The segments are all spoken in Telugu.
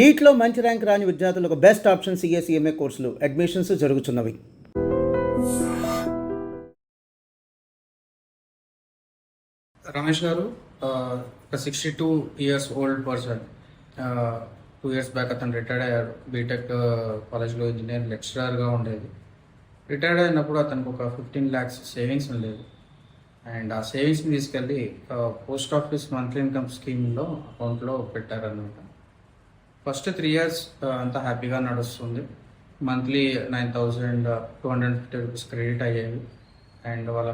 నీట్లో మంచి ర్యాంక్ రాని విద్యార్థులకు బెస్ట్ ఆప్షన్ సిఎస్ఈఎంఏ కోర్సులు అడ్మిషన్స్ జరుగుతున్నవి. రమేష్ గారు ఒక 62 years old person. 2 years back అతను రిటైర్డ్ అయ్యాడు. బీటెక్ కాలేజ్లో ఇంజనీర్ లెక్చరర్గా ఉండేది. రిటైర్డ్ అయినప్పుడు అతనికి ఒక 15 lakhs సేవింగ్స్ ఉండేది. అండ్ ఆ సేవింగ్స్ని తీసుకెళ్ళి పోస్ట్ ఆఫీస్ మంత్లీ ఇన్కమ్ స్కీమ్లో అకౌంట్లో పెట్టారనమాట. ఫస్ట్ 3 years అంతా హ్యాపీగా నడుస్తుంది. మంత్లీ 9,250 రూపీస్ క్రెడిట్ అయ్యేవి. అండ్ వాళ్ళ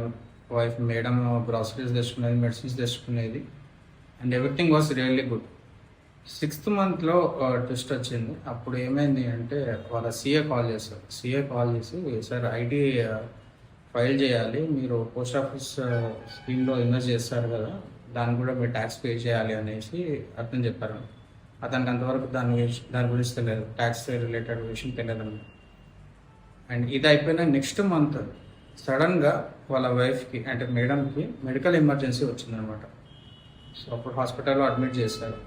వైఫ్ మేడం గ్రాసరీస్ తెచ్చుకునేది, మెడిసిన్స్ తెచ్చుకునేది. And everything was really good. 6th monthలో ట్విస్ట్ వచ్చింది. అప్పుడు ఏమైంది అంటే వాళ్ళ సీఏ కాల్ చేసి సార్ ఐటీ ఫైల్ చేయాలి, మీరు పోస్ట్ ఆఫీస్ స్కీమ్లో ఇన్వెస్ట్ చేస్తారు కదా, దాన్ని కూడా మీరు ట్యాక్స్ పే చేయాలి అనేసి అర్థం చెప్పారు. అతనికి అంతవరకు దాని గురించి తెలియదు, ట్యాక్స్ రిలేటెడ్ విషయం తెలియదు. అండ్ ఇది అయిపోయిన నెక్స్ట్ మంత్ సడన్గా వాళ్ళ వైఫ్కి అంటే మేడంకి మెడికల్ ఎమర్జెన్సీ వచ్చిందనమాట. సో అప్పుడు హాస్పిటల్లో అడ్మిట్ చేశారు.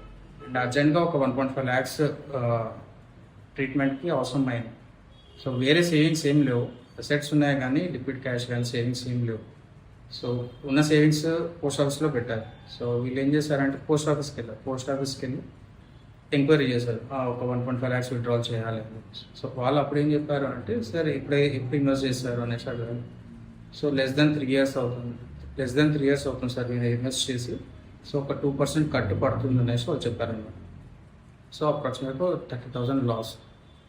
అండ్ అర్జెంట్గా ఒక 1.5 lakhs ట్రీట్మెంట్కి అవసరం అయింది. సో వేరే సేవింగ్స్ ఏం లేవు, అసెట్స్ ఉన్నాయి కానీ లిక్విడ్ క్యాష్ కానీ సేవింగ్స్ ఏం లేవు. సో ఉన్న సేవింగ్స్ పోస్ట్ ఆఫీస్లో పెట్టారు. సో వీళ్ళు ఏం చేశారంటే పోస్ట్ ఆఫీస్కి వెళ్ళి ఎంక్వైరీ చేశారు, ఒక 1.5 lakhs విత్డ్రాల్ చేయాలి. సో వాళ్ళు అప్పుడు ఏం చెప్పారు అంటే సార్ ఎప్పుడు ఇన్వెస్ట్ చేస్తారు అనేసి అడిగారు. సో లెస్ దెన్ 3 years అవుతుంది సార్ మీరు ఇన్వెస్ట్ చేసి. సో ఒక 2% కట్టు పడుతుంది అనేసి వాళ్ళు చెప్పారన్నమాట. సో అప్రాక్సిమేట్గా 30,000 లాస్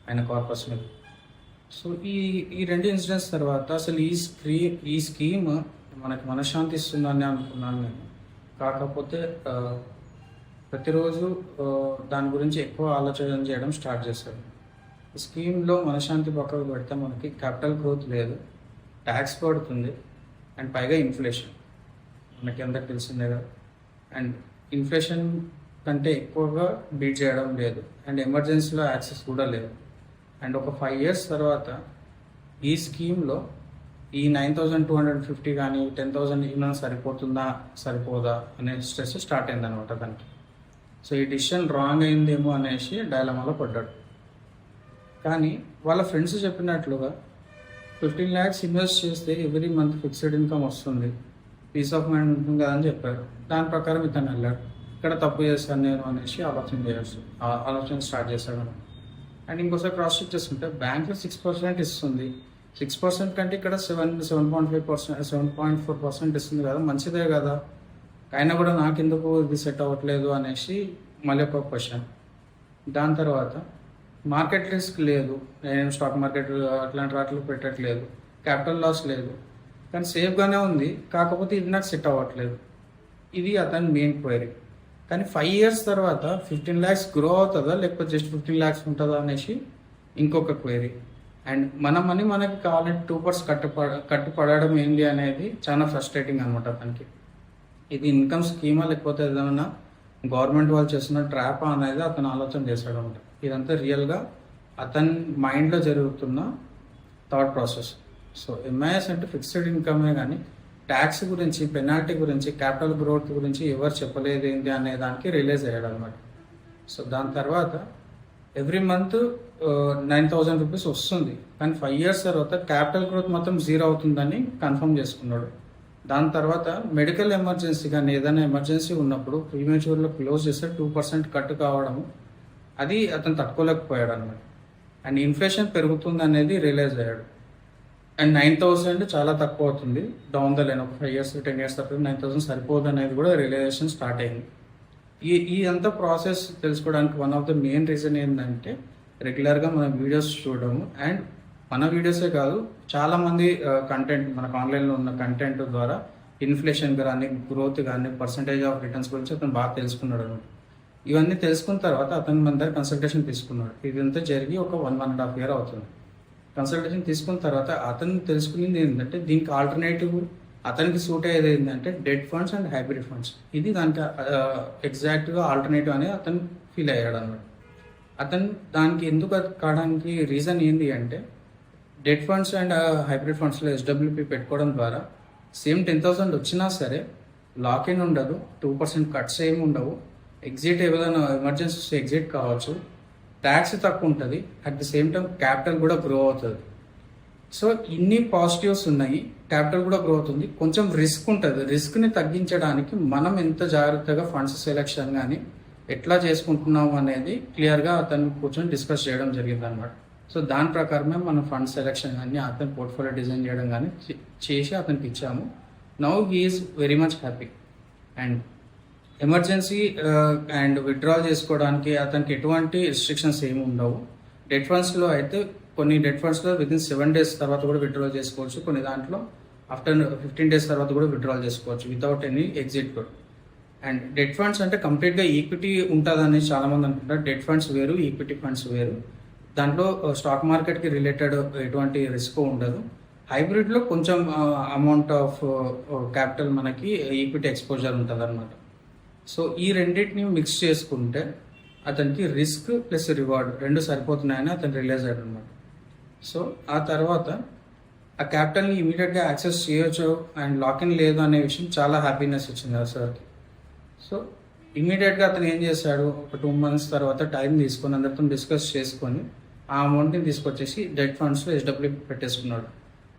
ఆయన కార్పస్ మీద. సో ఈ రెండు ఇన్సిడెంట్స్ తర్వాత అసలు ఈ స్కీమ్ మనకి మనశ్శాంతి ఇస్తుందని అనుకున్నాను నేను. కాకపోతే ప్రతిరోజు దాని గురించి ఎక్కువ ఆలోచన చేయడం స్టార్ట్ చేశారు. ఈ స్కీమ్లో మనశ్శాంతి పక్కకు పెడితే మనకి క్యాపిటల్ గ్రోత్ లేదు, ట్యాక్స్ పడుతుంది, అండ్ పైగా ఇన్ఫ్లేషన్ మనకి అందరికి తెలిసిందే కదా. అండ్ ఇన్ఫ్లేషన్ కంటే ఎక్కువగా బీట్ చేయడం లేదు, అండ్ ఎమర్జెన్సీలో యాక్సెస్ కూడా లేదు. అండ్ ఒక 5 years తర్వాత ఈ స్కీమ్లో ఈ 9,250 కానీ 10,000 ఇవ్వడం సరిపోదా అనే స్ట్రెస్ స్టార్ట్ అయిందనమాట దానికి. సో ఈ డిసిషన్ రాంగ్ అయిందేమో అనేసి డైలమాలో పడ్డాడు. కానీ వాళ్ళ ఫ్రెండ్స్ చెప్పినట్లుగా 15 lakhs ఇన్వెస్ట్ చేస్తే ఎవ్రీ మంత్ ఫిక్స్డ్ ఇన్కమ్ వస్తుంది, పీస్ ఆఫ్ మైండ్ ఉంటుంది కదా అని చెప్పారు. దాని ప్రకారం ఇతను వెళ్ళాడు. ఇక్కడ తప్పు చేస్తాను నేను అనేసి ఆలోచన స్టార్ట్ చేశాడు. అండ్ ఇంకోసారి క్రాస్ చెక్ చేసుకుంటే బ్యాంక్లో 6% ఇస్తుంది. 6% కంటే ఇక్కడ 7.4% ఇస్తుంది కదా, మంచిదే కదా, అయినా కూడా నాకెందుకు ఇది సెట్ అవ్వట్లేదు అనేసి మళ్ళీ ఒక క్వశ్చన్. దాని తర్వాత మార్కెట్ రిస్క్ లేదు, నేను స్టాక్ మార్కెట్ అట్లాంటి వాటిలో పెట్టట్లేదు, క్యాపిటల్ లాస్ లేదు, కానీ సేఫ్గానే ఉంది, కాకపోతే ఇది నాకు సెట్ అవ్వట్లేదు. ఇది అతని మెయిన్ క్వైరీ. కానీ 5 years తర్వాత 15 lakhs గ్రో అవుతుందా లేకపోతే జస్ట్ 15 lakhs ఉంటుందా అనేసి ఇంకొక క్వైరీ. అండ్ మన మనీ మనకి కావాలంటే 2% కట్టుపడడం ఏంటి అనేది చాలా ఫ్రస్ట్రేటింగ్ అనమాట అతనికి. ఇది ఇన్కమ్ స్కీమా లేకపోతే ఏదైనా గవర్నమెంట్ వాళ్ళు చేస్తున్న ట్రాపా అనేది అతను ఆలోచన చేశాడు అనమాట. ఇదంతా రియల్గా అతని మైండ్లో జరుగుతున్న థాట్ ప్రాసెస్. సో ఎంఐఎస్ అంటే ఫిక్స్డ్ ఇన్కమే కానీ ట్యాక్స్ గురించి, పెనాల్టీ గురించి, క్యాపిటల్ గ్రోత్ గురించి ఎవరు చెప్పలేదు ఏంటి అనే దానికి రిలీజ్ అయ్యాడు అనమాట. సో దాని తర్వాత ఎవ్రీ మంత్ 9,000 రూపీస్ వస్తుంది, కానీ 5 years తర్వాత క్యాపిటల్ గ్రోత్ మొత్తం 0 అవుతుందని కన్ఫర్మ్ చేసుకున్నాడు. దాని తర్వాత మెడికల్ ఎమర్జెన్సీ కానీ ఏదైనా ఎమర్జెన్సీ ఉన్నప్పుడు ప్రీమేచ్యూర్లో క్లోజ్ చేస్తే 2% కట్ కావడము అది అతను తట్టుకోలేకపోయాడు అనమాట. అండ్ ఇన్ఫ్లేషన్ పెరుగుతుంది అనేది రియలైజ్ అయ్యాడు. అండ్ 9,000 చాలా తక్కువ అవుతుంది డౌన్ ద లైన్, ఒక 5 years 10 years తర్వాత 9,000 సరిపోదు అనేది కూడా రియలైజేషన్ స్టార్ట్ అయింది. ఈ అంతా ప్రాసెస్ తెలుసుకోవడానికి one of the main reason ఏంటంటే రెగ్యులర్గా మన వీడియోస్ చూడడము. అండ్ మన వీడియోసే కాదు, చాలామంది కంటెంట్ మనకు ఆన్లైన్లో ఉన్న కంటెంట్ ద్వారా ఇన్ఫ్లేషన్ కానీ, గ్రోత్ కానీ, పర్సంటేజ్ ఆఫ్ రిటర్న్స్ గురించి అతను బాగా తెలుసుకున్నాడు అనమాట. ఇవన్నీ తెలుసుకున్న తర్వాత అతను మన దగ్గర కన్సల్టేషన్ తీసుకున్నాడు. ఇదంతా జరిగి ఒక 1.5 year అవుతుంది. కన్సల్టేషన్ తీసుకున్న తర్వాత అతను తెలుసుకునేది ఏంటంటే దీనికి ఆల్టర్నేటివ్ అతనికి సూట్ అయ్యేది ఏంటంటే debt funds and hybrid funds. ఇది దానికి ఎగ్జాక్ట్గా ఆల్టర్నేటివ్ అని అతను ఫీల్ అయ్యాడు అనమాట. అతను దానికి ఎందుకు కావడానికి రీజన్ ఏంటి అంటే డెట్ ఫండ్స్ అండ్ హైబ్రిడ్ ఫండ్స్లో ఎస్డబ్ల్యూపీ పెట్టుకోవడం ద్వారా సేమ్ 10,000 వచ్చినా సరే లాక్ ఇన్ ఉండదు, 2% కట్స్ ఏమి ఉండవు, ఎగ్జిట్ ఏదైనా ఎమర్జెన్సీ ఎగ్జిట్ కావచ్చు, ట్యాక్స్ తక్కువ ఉంటుంది, at the same time capital కూడా గ్రో అవుతుంది. సో ఇన్ని పాజిటివ్స్ ఉన్నాయి, క్యాపిటల్ కూడా గ్రో అవుతుంది. కొంచెం రిస్క్ ఉంటుంది. రిస్క్ని తగ్గించడానికి మనం ఎంత జాగ్రత్తగా ఫండ్స్ సెలెక్షన్ కానీ ఎట్లా చేసుకుంటున్నాము అనేది క్లియర్గా అతను కూర్చొని డిస్కస్ చేయడం జరిగింది అనమాట. సో దాని ప్రకారమే మనం ఫండ్ సెలెక్షన్ కానీ అతని పోర్ట్ఫోలియో డిజైన్ చేయడం కానీ చేసి అతనికి ఇచ్చాము. Now he is very much happy. And emergency and withdrawal చేసుకోవడానికి అతనికి ఎటువంటి రిస్ట్రిక్షన్స్ ఏమి ఉండవు. డెట్ ఫండ్స్లో అయితే కొన్ని డెట్ ఫండ్స్లో వితిన్ 7 days తర్వాత కూడా విత్డ్రాల్ చేసుకోవచ్చు, కొన్ని దాంట్లో ఆఫ్టర్ 15 days తర్వాత కూడా విత్డ్రాల్ చేసుకోవచ్చు వితౌట్ ఎనీ ఎగ్జిట్ కూడా. అండ్ డెట్ ఫండ్స్ అంటే కంప్లీట్గా ఈక్విటీ ఉంటుందని చాలామంది అనుకుంటారు. డెట్ ఫండ్స్ వేరు, ఈక్విటీ ఫండ్స్ వేరు. దాంట్లో స్టాక్ మార్కెట్కి రిలేటెడ్ ఎటువంటి రిస్క్ ఉండదు. హైబ్రిడ్లో కొంచెం అమౌంట్ ఆఫ్ క్యాపిటల్ మనకి ఈక్విటీ ఎక్స్పోజర్ ఉంటుంది అనమాట. సో ఈ రెండింటిని మిక్స్ చేసుకుంటే అతనికి రిస్క్ ప్లస్ రివార్డ్ రెండు సరిపోతున్నాయని అతను రియలైజ్ అయ్యాడు అనమాట. సో ఆ తర్వాత ఆ క్యాపిటల్ని ఇమీడియట్గా యాక్సెస్ చేయొచ్చు అండ్ లాకిన్ లేదు అనే విషయం చాలా హ్యాపీనెస్ ఇచ్చింది ఆ సార్కి. సో ఇమీడియట్గా అతను ఏం చేశాడు, ఒక 2 months తర్వాత టైం తీసుకొని అందరితో డిస్కస్ చేసుకొని ఆ అమౌంట్ని తీసుకొచ్చేసి డెట్ ఫండ్స్లో SW పెట్టేసుకున్నాడు.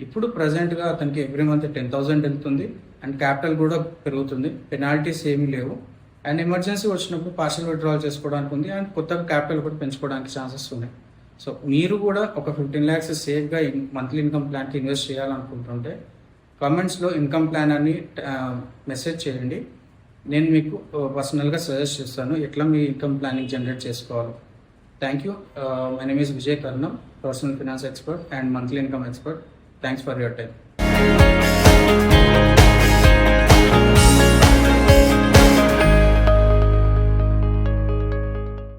ఇప్పుడు ప్రజెంట్గా అతనికి ఎవ్రీ మంత్ 10,000 వెళ్తుంది అండ్ క్యాపిటల్ కూడా పెరుగుతుంది. పెనాల్టీస్ ఏమీ లేవు. అండ్ ఎమర్జెన్సీ వచ్చినప్పుడు పార్షల్ విత్డ్రాల్ చేసుకోవడానికి ఉంది అండ్ కొత్తగా క్యాపిటల్ కూడా పెంచుకోవడానికి ఛాన్సెస్ ఉన్నాయి. సో మీరు కూడా ఒక 15 lakhs సేఫ్గా మంత్లీ ఇన్కమ్ ప్లాన్కి ఇన్వెస్ట్ చేయాలనుకుంటుంటే కామెంట్స్లో ఇన్కమ్ ప్లాన్ అని మెసేజ్ చేయండి. నేను మీకు పర్సనల్గా సజెస్ట్ చేస్తాను ఎట్లా మీ ఇన్కమ్ ప్లానింగ్ జనరేట్ చేసుకోవాలి. Thank you. My name is Vijay Karnam, personal finance expert and monthly income expert. Thanks for your time.